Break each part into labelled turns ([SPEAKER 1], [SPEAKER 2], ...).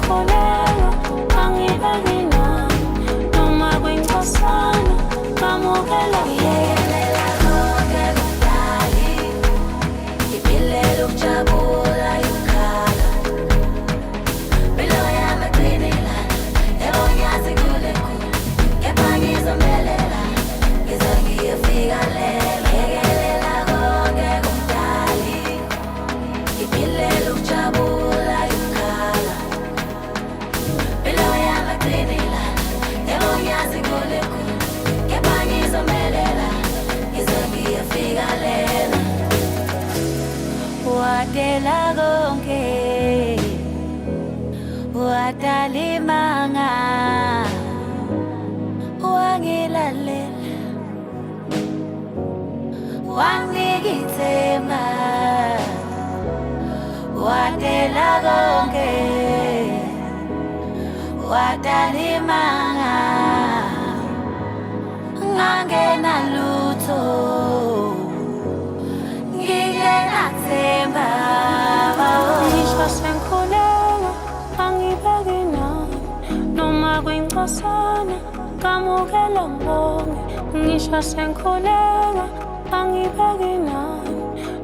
[SPEAKER 1] senkolelo angibeki nani noma kwinkosana ngamukela
[SPEAKER 2] Ngiyekelela konke kudali ngiphilela ukujabula yokukhala Bilo yami eqinilana yebo ngiyazi kule khulu kepha ngizomelela ngize ngiyofika lela Ngiyekelela konke kudali ngiphilela ukujabula yokukhala Bilo yami eqinilana yebo ngiyazi kule khulu kepha ngizomelela ngize ngiyofika lela Wadela konke wadalimanga wangilalela wangikithemba wadela konke wadalimanga ngangena lutho ngingenathemba
[SPEAKER 1] ngisho senkolelo angibeki nani noma kwinkosana ngamukela mbonge ngisho senkolelo angibeki nani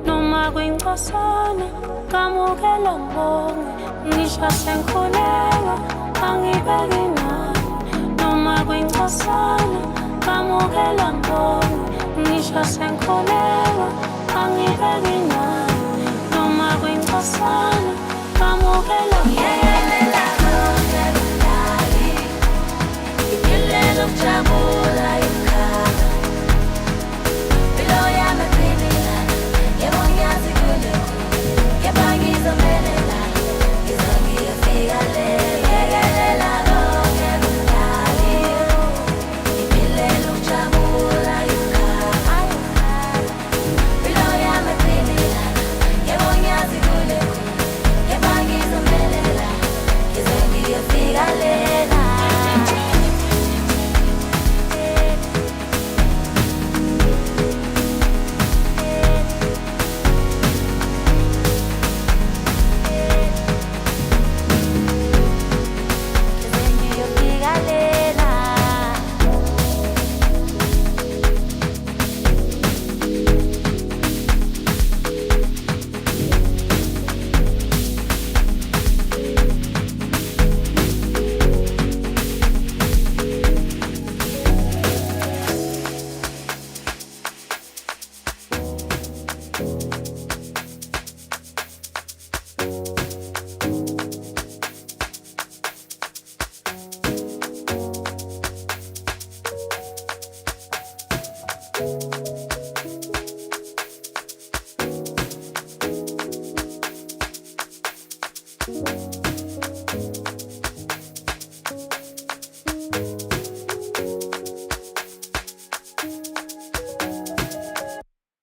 [SPEAKER 1] noma kwinkosana ngamukela mbonge ngisho senkolelo angibeki nani noma kwinkosana ngamukela mbonge ngisho senkolelo angibeki nani noma kwinkosana ngamukela
[SPEAKER 2] Ngiyekelela konke kudali ngiphilela ukujabula yokukhala Bilo yami eqinilana yebo ngiyazi kule khulu kepha ngizomelela ngize ngiyofika lela Ngiyekelela konke kudali ngiphilela ukujabula yokukhala Bilo yami eqinilana yebo ngiyazi kule khulu kepha ngizomelela ngize ngiyofika lela ngize ngiyofika lela